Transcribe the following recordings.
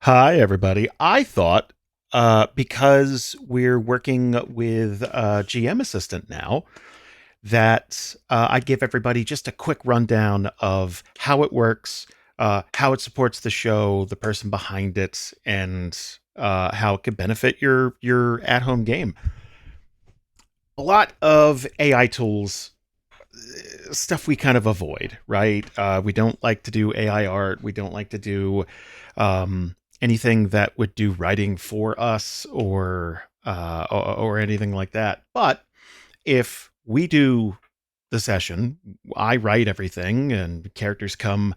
Hi, everybody. I thought because we're working with GM Assistant now, that I'd give everybody just a quick rundown of how it works, how it supports the show, the person behind it, and how it could benefit your at home game. A lot of AI tools, stuff we kind of avoid, right? We don't like to do AI art. We don't like to do anything that would do writing for us or anything like that. But if we do the session, I write everything, and characters come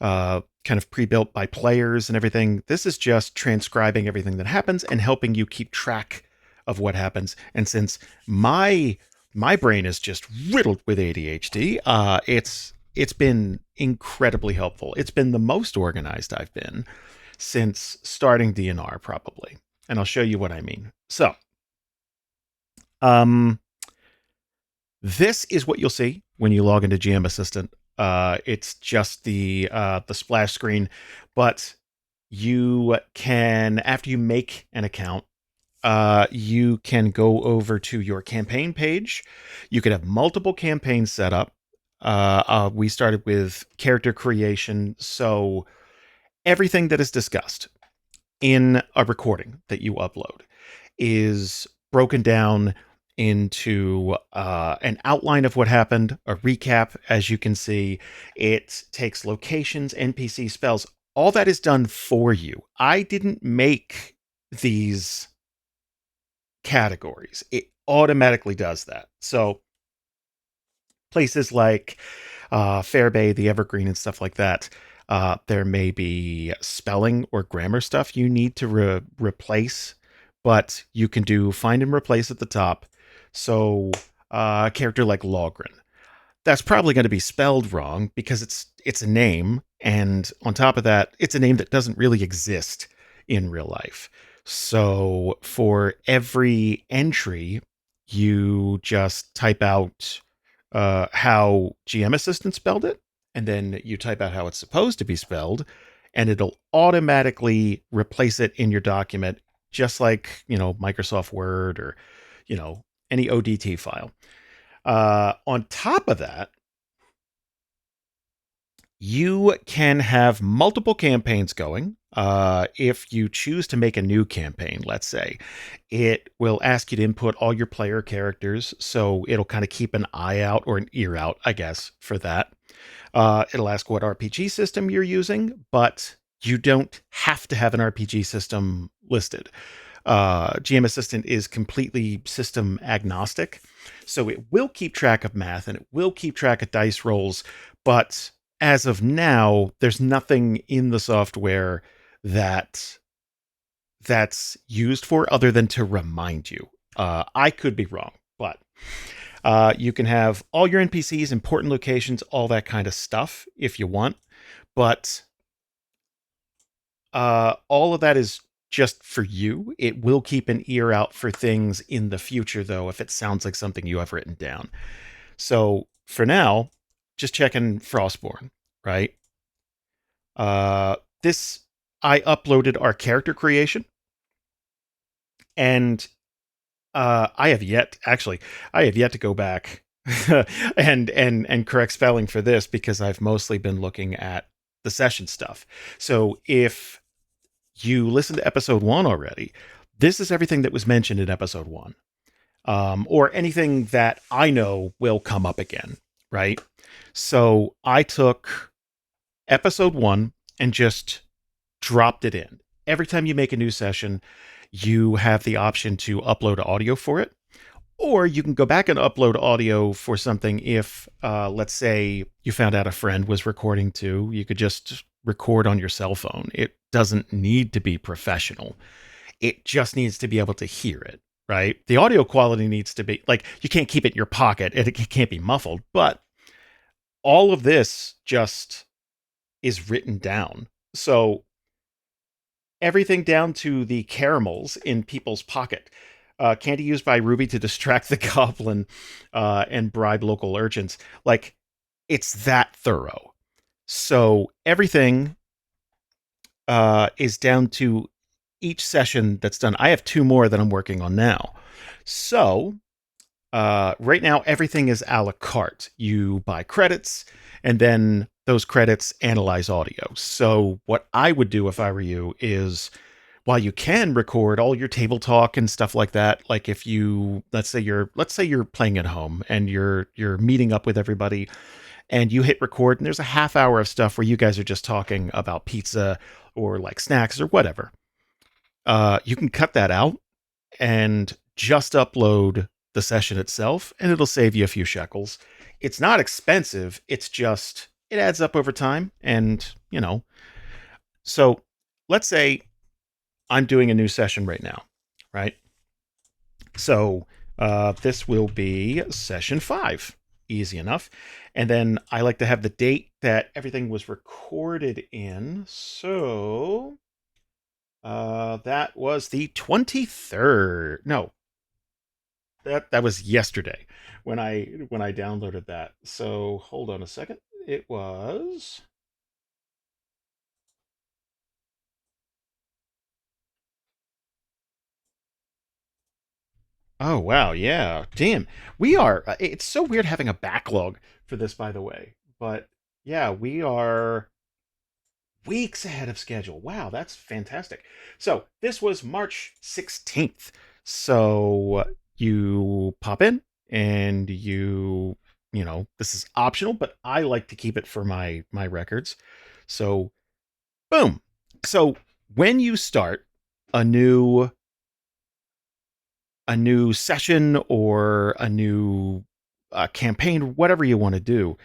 kind of pre-built by players and everything. This is just transcribing everything that happens and helping you keep track of what happens. And since my my brain is just riddled with ADHD, it's been incredibly helpful. It's been the most organized I've been since starting DNR, probably. And I'll show you what I mean. So, um, this is what you'll see when you log into GM Assistant. It's just the splash screen, but you can, after you make an account, you can go over to your campaign page. You could have multiple campaigns set up. We started with character creation, so everything that is discussed in a recording that you upload is broken down into an outline of what happened, a recap. As you can see, it takes locations, NPC spells, all that is done for you. I didn't make these categories, it automatically does that. So places like Fairbay, the Evergreen, and stuff like that, there may be spelling or grammar stuff you need to replace, but you can do find and replace at the top. So a character like Logren, that's probably going to be spelled wrong because it's a name, and on top of that, it's a name that doesn't really exist in real life. So for every entry, you just type out how GM Assistant spelled it, and then you type out how it's supposed to be spelled, and it'll automatically replace it in your document, just like Microsoft Word or any ODT file. On top of that, you can have multiple campaigns going. If you choose to make a new campaign, let's say, it will ask you to input all your player characters. So it'll kind of keep an eye out or an ear out, I guess, for that. It'll ask what RPG system you're using, but you don't have to have an RPG system listed. GM Assistant is completely system agnostic. So it will keep track of math and it will keep track of dice rolls, but as of now, there's nothing in the software that that's used for other than to remind you. I could be wrong, but you can have all your NPCs, important locations, all that kind of stuff if you want, but all of that is just for you. It will keep an ear out for things in the future, though, if it sounds like something you have written down. So for now, just checking Frostborn, right? This I uploaded our character creation, and I have yet to go back and correct spelling for this because I've mostly been looking at the session stuff. So if you listened to episode 1 already, this is everything that was mentioned in episode 1. Or anything that I know will come up again, right? So I took episode 1 and just dropped it in. Every time you make a new session, you have the option to upload audio for it, or you can go back and upload audio for something if, let's say, you found out a friend was recording too. You could just record on your cell phone. It doesn't need to be professional. It just needs to be able to hear it, right? The audio quality needs to be like, you can't keep it in your pocket. It can't be muffled, but all of this just is written down. So everything down to the caramels in people's pocket. Candy used by Ruby to distract the goblin and bribe local urchins. Like, it's that thorough. So everything is down to each session that's done. I have two more that I'm working on now. So right now, everything is a la carte. You buy credits, and then those credits analyze audio. So what I would do if I were you is, while you can record all your table talk and stuff like that, like if you let's say you're playing at home and you're meeting up with everybody and you hit record and there's a half hour of stuff where you guys are just talking about pizza or like snacks or whatever. You can cut that out and just upload the session itself, and it'll save you a few shekels. It's not expensive. It's just it adds up over time, and So let's say I'm doing a new session right now, right? So this will be session 5. Easy enough. And then I like to have the date that everything was recorded in. So that was the 23rd. No, that was yesterday when I downloaded that. So hold on a second. It was Oh wow, yeah. Damn. We are it's so weird having a backlog for this, by the way. But yeah, we are weeks ahead of schedule. Wow, that's fantastic. So, this was March 16th. So, you pop in and this is optional, but I like to keep it for my records. So, boom. So, when you start a new a new session or a new campaign, whatever you want to do,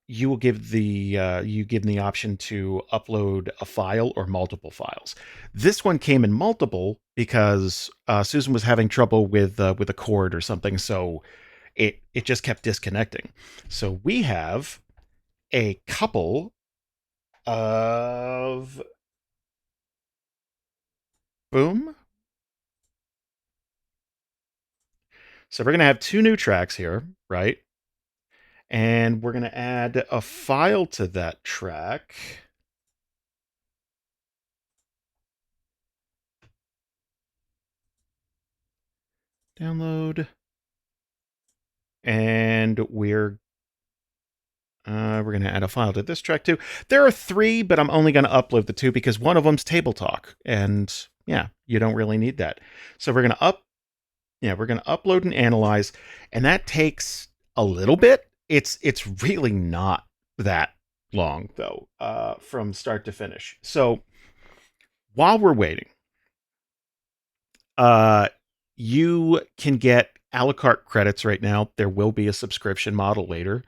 you give them the option to upload a file or multiple files. This one came in multiple because Susan was having trouble with a cord or something, so it just kept disconnecting. So we have a couple of boom. So we're gonna have two new tracks here, right? And we're gonna add a file to that track. Download. And we're going to add a file to this track too. There are 3, but I'm only going to upload the 2 because one of them's table talk, and yeah, you don't really need that. So we're going to upload and analyze, and that takes a little bit. It's really not that long though, from start to finish. So while we're waiting, uh, you can get a la carte credits right now. There will be a subscription model later.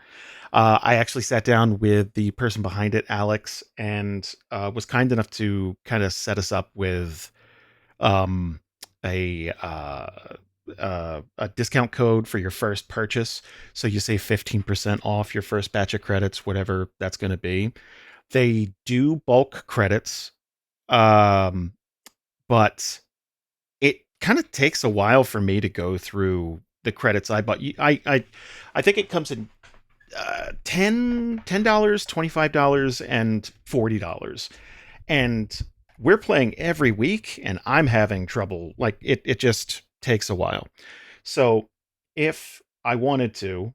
I actually sat down with the person behind it, Alex, and was kind enough to kind of set us up with um, a a discount code for your first purchase. So you save 15% off your first batch of credits, whatever that's going to be. They do bulk credits, um, but it kind of takes a while for me to go through the credits I bought. I think it comes in $10, $25, and $40. And we're playing every week, and I'm having trouble. Like it just takes a while. So if I wanted to,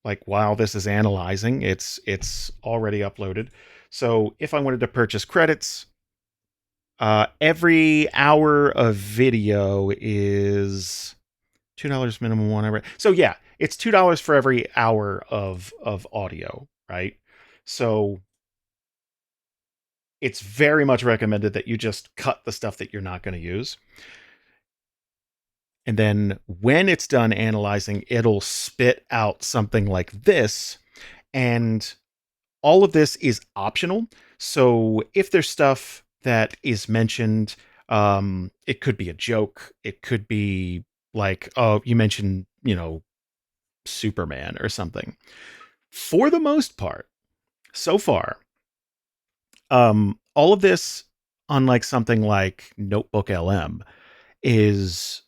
like while this is analyzing, it's already uploaded. So if I wanted to purchase credits, every hour of video is $2 minimum, whatever. So yeah, it's $2 for every hour of audio, right? So it's very much recommended that you just cut the stuff that you're not going to use. And then when it's done analyzing, it'll spit out something like this. And all of this is optional. So if there's stuff that is mentioned, it could be a joke. It could be like, oh, you mentioned, Superman or something. For the most part, so far, all of this, unlike something like Notebook LM, is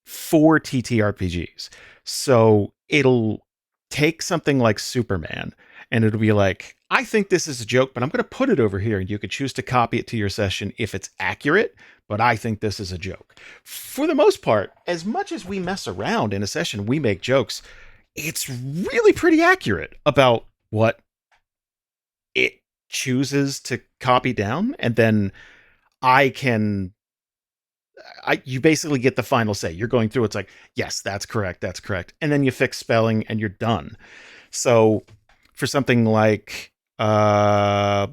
for TTRPGs. So it'll take something like Superman and it'll be like, I think this is a joke, but I'm going to put it over here, and you could choose to copy it to your session if it's accurate, but I think this is a joke. For the most part, as much as we mess around in a session, we make jokes, it's really pretty accurate about what it chooses to copy down, and then I can you basically get the final say. You're going through, it's like, yes, that's correct, that's correct. And then you fix spelling and you're done. So for something like that,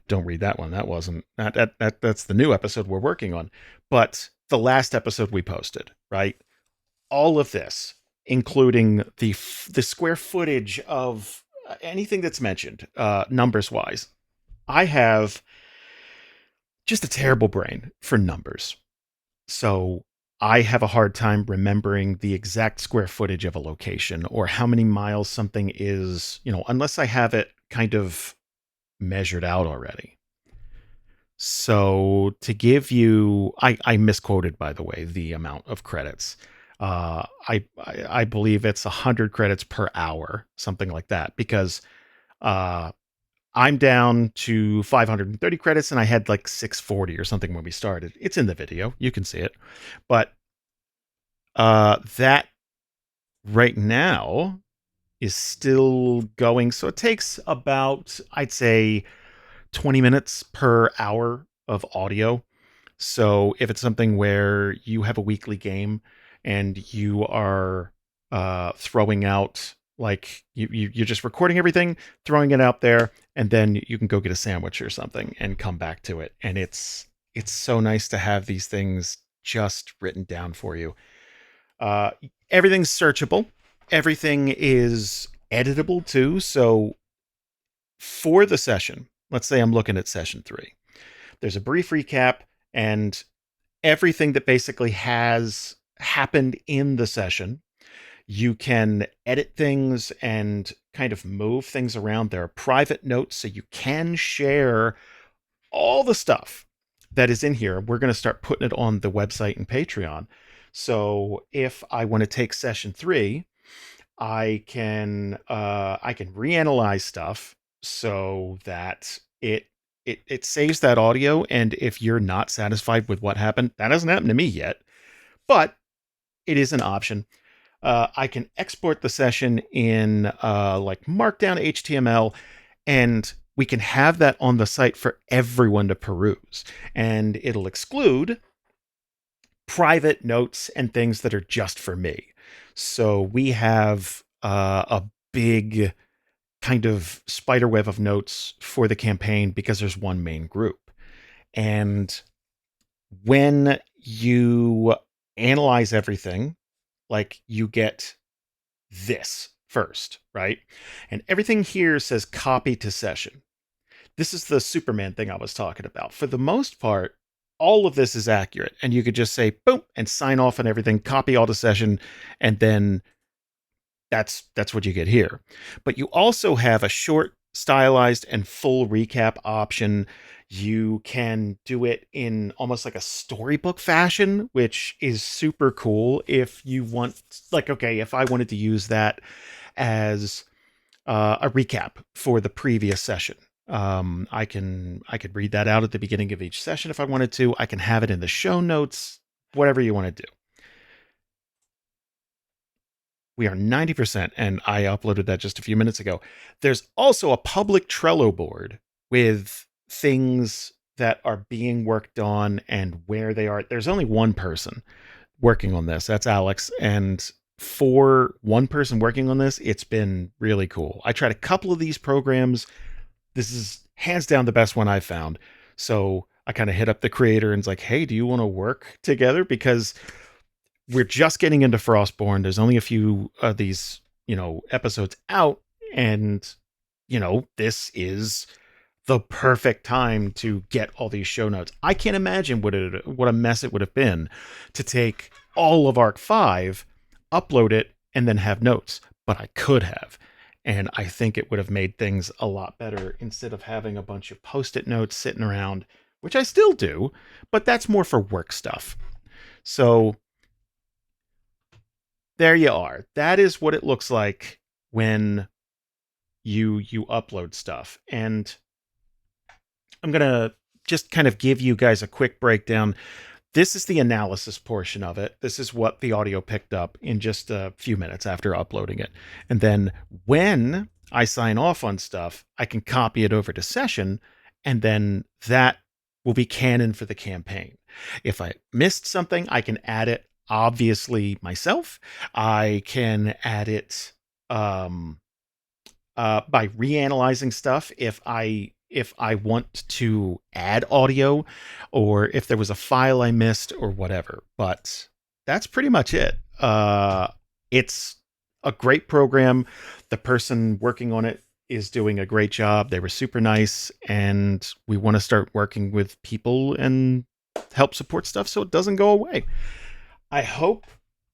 don't read that one. That wasn't that's the new episode we're working on. But the last episode we posted, right? All of this, including the square footage of anything that's mentioned, numbers wise. I have just a terrible brain for numbers. So I have a hard time remembering the exact square footage of a location or how many miles something is, unless I have it kind of measured out already. So to give you, I misquoted, by the way, the amount of credits. I believe it's 100 credits per hour, something like that, because I'm down to 530 credits, and I had like 640 or something when we started. It's in the video. You can see it. But that right now is still going. So it takes about, I'd say, 20 minutes per hour of audio. So if it's something where you have a weekly game and you are throwing out, like you're just recording everything, throwing it out there, and then you can go get a sandwich or something and come back to it. And it's so nice to have these things just written down for you. Everything's searchable. Everything is editable too. So for the session, let's say I'm looking at session 3. There's a brief recap and everything that basically has happened in the session. You can edit things and kind of move things around. There are private notes, so you can share all the stuff that is in here. We're going to start putting it on the website and Patreon. So if I want to take session 3, I can reanalyze stuff so that it saves that audio. And if you're not satisfied with what happened, that hasn't happened to me yet, but it is an option. I can export the session in like Markdown HTML, and we can have that on the site for everyone to peruse. And it'll exclude private notes and things that are just for me. So we have a big kind of spider web of notes for the campaign because there's one main group. And when you analyze everything, like, you get this first, right? And everything here says copy to session. This is the Superman thing I was talking about. For the most part, all of this is accurate. And you could just say, boom, and sign off on everything, copy all to session, and then that's what you get here. But you also have a short, stylized, and full recap option. You can do it in almost like a storybook fashion, which is super cool if you want, like, okay, if I wanted to use that as a recap for the previous session. I could read that out at the beginning of each session if I wanted to. I can have it in the show notes, whatever you want to do. We are 90%, and I uploaded that just a few minutes ago. There's also a public Trello board with things that are being worked on and where they are. There's only one person working on this. That's Alex. And for one person working on this, it's been really cool. I tried a couple of these programs. This is hands down the best one I've found. So I kind of hit up the creator and was like, hey, do you want to work together? Because we're just getting into Frostborn. There's only a few of these, episodes out. And, this is the perfect time to get all these show notes. I can't imagine what a mess it would have been to take all of Arc 5, upload it, and then have notes. But I could have. And I think it would have made things a lot better instead of having a bunch of Post-it notes sitting around, which I still do, but that's more for work stuff. So there you are. That is what it looks like when you upload stuff. And I'm going to just kind of give you guys a quick breakdown. This is the analysis portion of it. This is what the audio picked up in just a few minutes after uploading it. And then when I sign off on stuff, I can copy it over to Session, and then that will be canon for the campaign. If I missed something, I can add it obviously myself. I can add it by reanalyzing stuff if I want to add audio, or if there was a file I missed or whatever. But that's pretty much it. It's a great program. The person working on it is doing a great job. They were super nice, and we want to start working with people and help support stuff so it doesn't go away. I hope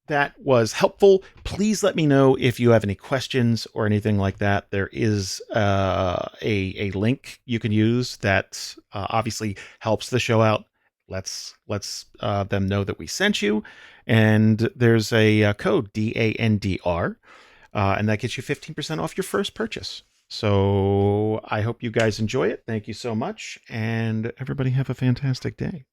that was helpful. Please let me know if you have any questions or anything like that. There is a link you can use that obviously helps the show out. Let's them know that we sent you. And there's a code DANDR, and that gets you 15% off your first purchase. So I hope you guys enjoy it. Thank you so much, and everybody have a fantastic day.